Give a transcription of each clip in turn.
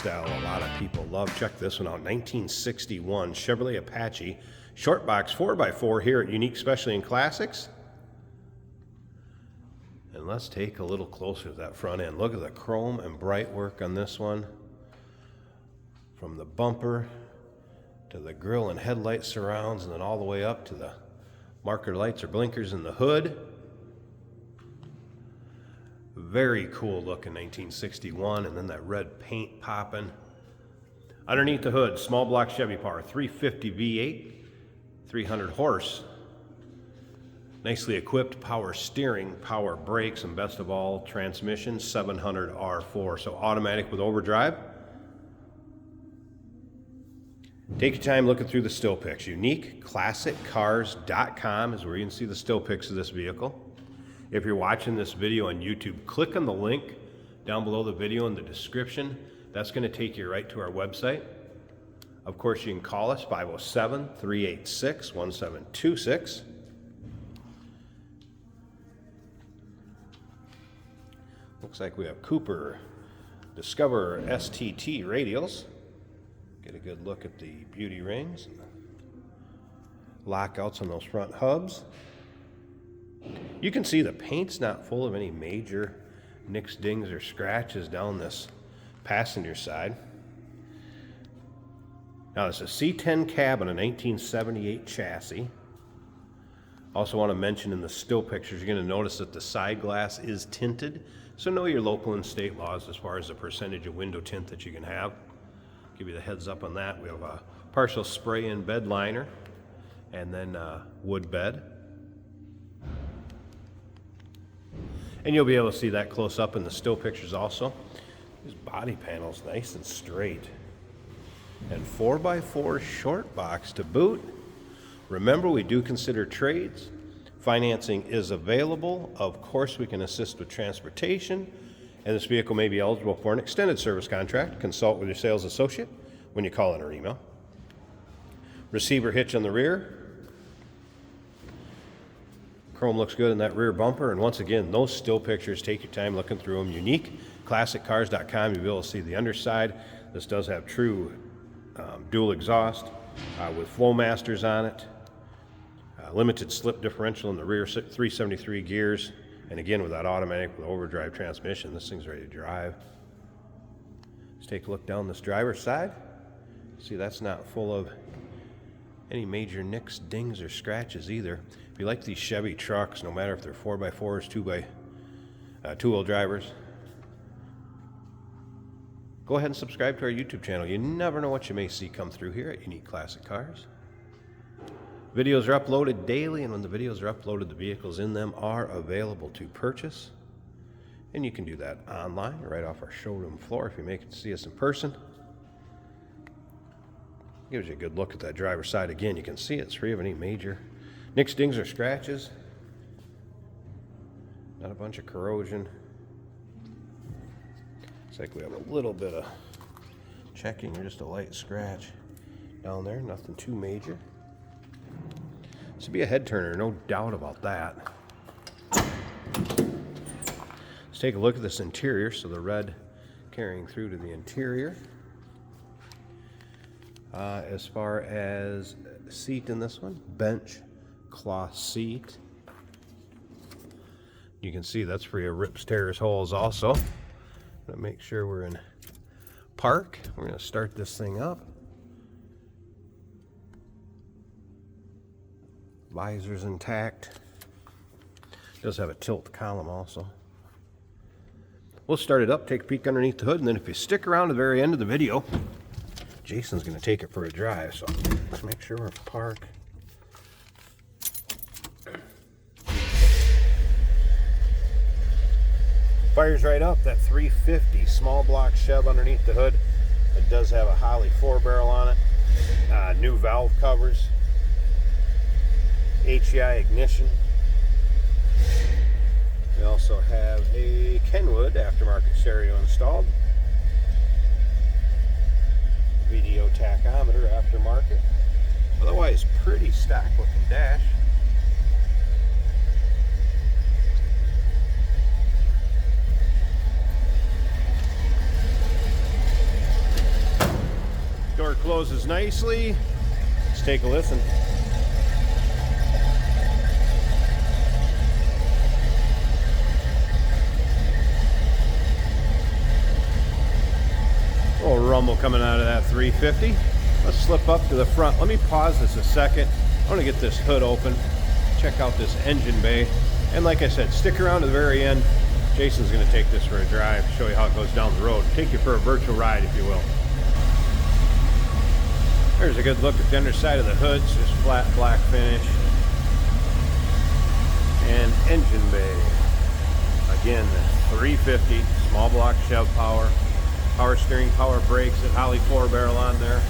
style a lot of people love. Check this one out, 1961 Chevrolet Apache Shortbox 4x4 here at Unique Specialty and Classics. And let's take a little closer to that front end. Look at the chrome and bright work on this one. From the bumper to the grille and headlight surrounds, and then all the way up to the marker lights or blinkers in the hood. Very cool look in 1961, and then that red paint popping. Underneath the hood, small block Chevy power, 350 V8, 300 horse. Nicely equipped power steering, power brakes, and best of all, transmission, 700 R4, so automatic with overdrive. Take your time looking through the still pics. UniqueClassicCars.com is where you can see the still pics of this vehicle. If you're watching this video on YouTube, click on the link down below the video in the description. That's going to take you right to our website. Of course, you can call us, 507-386-1726. Looks like we have Cooper Discover STT radials. Get a good look at the beauty rings and the lockouts on those front hubs. You can see the paint's not full of any major nicks, dings, or scratches down this passenger side. Now, it's a C10 cab on a 1978 chassis. Also want to mention in the still pictures, you're going to notice that the side glass is tinted. So know your local and state laws as far as the percentage of window tint that you can have. Give you the heads up on that. We have a partial spray-in bed liner and then wood bed. And you'll be able to see that close up in the still pictures also. This body panel's nice and straight. And 4x4 short box to boot. Remember, we do consider trades. Financing is available. Of course, we can assist with transportation. And this vehicle may be eligible for an extended service contract. Consult with your sales associate when you call in or email. Receiver hitch on the rear. Chrome looks good in that rear bumper. And once again, those still pictures, take your time looking through them. UniqueClassicCars.com. You'll be able to see the underside. This does have true dual exhaust with Flowmasters on it. Limited slip differential in the rear, 373 gears. And again, with that automatic with overdrive transmission, this thing's ready to drive. Let's take a look down this driver's side. See, that's not full of any major nicks, dings, or scratches either. If you like these Chevy trucks, no matter if they're 4x4s, two-wheel drivers, go ahead and subscribe to our YouTube channel. You never know what you may see come through here at Unique Classic Cars. Videos are uploaded daily, and when the videos are uploaded, the vehicles in them are available to purchase. And you can do that online, right off our showroom floor if you make it to see us in person. Gives you a good look at that driver's side. Again, you can see it's free of any major nicks, dings, or scratches. Not a bunch of corrosion. Looks like we have a little bit of checking or just a light scratch down there. Nothing too major. This would be a head turner, no doubt about that. Let's take a look at this interior. So the red carrying through to the interior. As far as seat in this one, bench cloth seat. You can see that's free of rips, tears, holes also. I'm gonna make sure we're in park. We're gonna start this thing up. Visor's intact. Does have a tilt column also. We'll start it up, take a peek underneath the hood, and then if you stick around to the very end of the video, Jason's going to take it for a drive. So let's make sure we're parked. Fires right up. That 350 small block Chev underneath the hood. It does have a Holley 4-barrel on it. New valve covers. HEI ignition. We also have a Kenwood aftermarket stereo installed. Video tachometer aftermarket. Otherwise, pretty stock looking dash. closes nicely. Let's take a listen. A little rumble coming out of that 350. Let's slip up to the front. Let me pause this a second. I want to get this hood open, check out this engine bay, and like I said, stick around to the very end. Jason's going to take this for a drive, show you how it goes down the road, take you for a virtual ride, if you will. There's a good look at the underside of the hood. It's just flat black finish. And engine bay. Again, 350, small block Chev power. Power steering, power brakes, and Holley 4-barrel on there.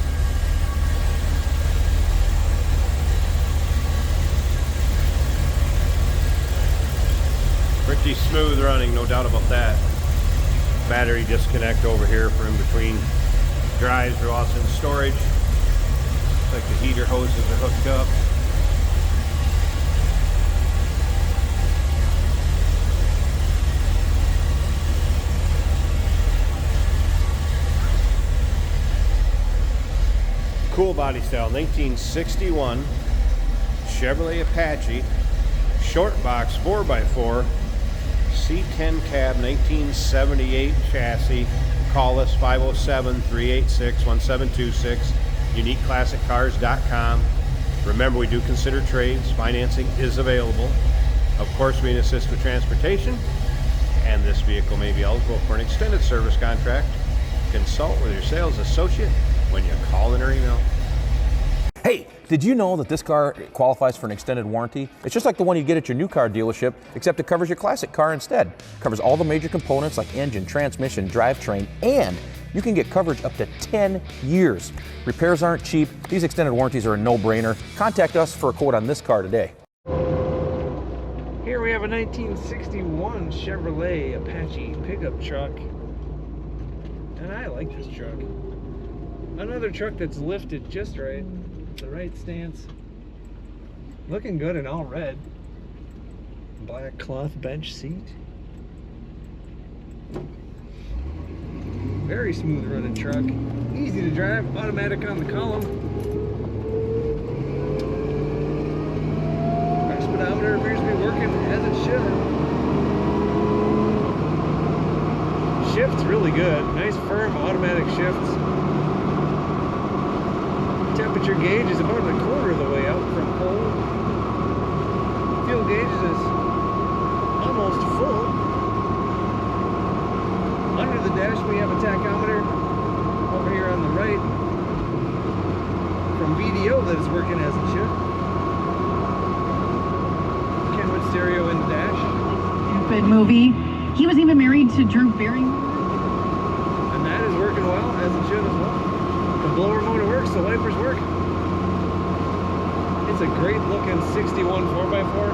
Pretty smooth running, no doubt about that. Battery disconnect over here for in between drives or also in storage. Looks like the heater hoses are hooked up. Cool body style, 1961 Chevrolet Apache, Shortbox 4x4, C10 cab, 1978 chassis. Call us 507-386-1726, uniqueclassiccars.com. Remember, we do consider trades. Financing is available. Of course, we assist with transportation, and this vehicle may be eligible for an extended service contract. Consult with your sales associate when you call in or email. Hey, did you know that this car qualifies for an extended warranty? It's just like the one you get at your new car dealership, except it covers your classic car instead. It covers all the major components like engine, transmission, drivetrain, and you can get coverage up to 10 years. Repairs aren't cheap. These extended warranties are a no-brainer. Contact us for a quote on this car today. Here we have a 1961 Chevrolet Apache pickup truck. And I like this truck. Another truck that's lifted just right. The right stance. Looking good in all red. Black cloth bench seat. Very smooth running truck. Easy to drive, automatic on the column. Our speedometer appears to be working as it should. Shift's really good. Nice firm automatic shifts. Temperature gauge is about a quarter of the way out from pole. Fuel gauge is almost full. Under the dash we have a tachometer over here on the right from VDO that is working as it should. Kenwood stereo in the dash. Stupid movie. He was even married to Drew Barrymore. And that is working well as it should as well. The blower motor works, the wipers work. It's a great looking 61 4x4.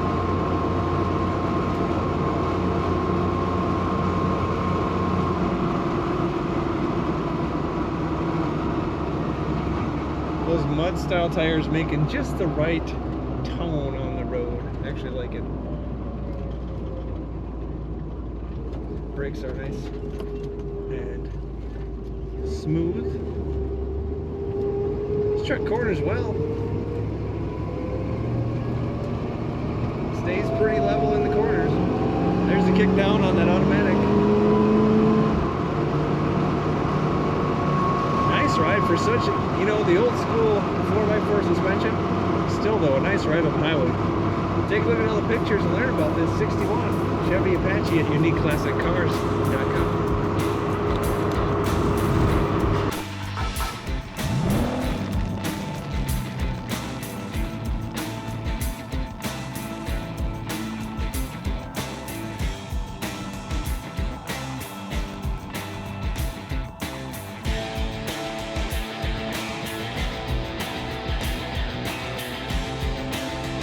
Those mud style tires making just the right tone on the road. I actually like it. Brakes are nice and smooth. This truck corners well. Stays pretty level in the corners. There's the kick down on that automatic. Nice ride for such, you know, the old school 4x4 suspension. Still though, a nice ride on the highway. Take a look at all the pictures and learn about this 61 Chevy Apache at uniqueclassiccars.com.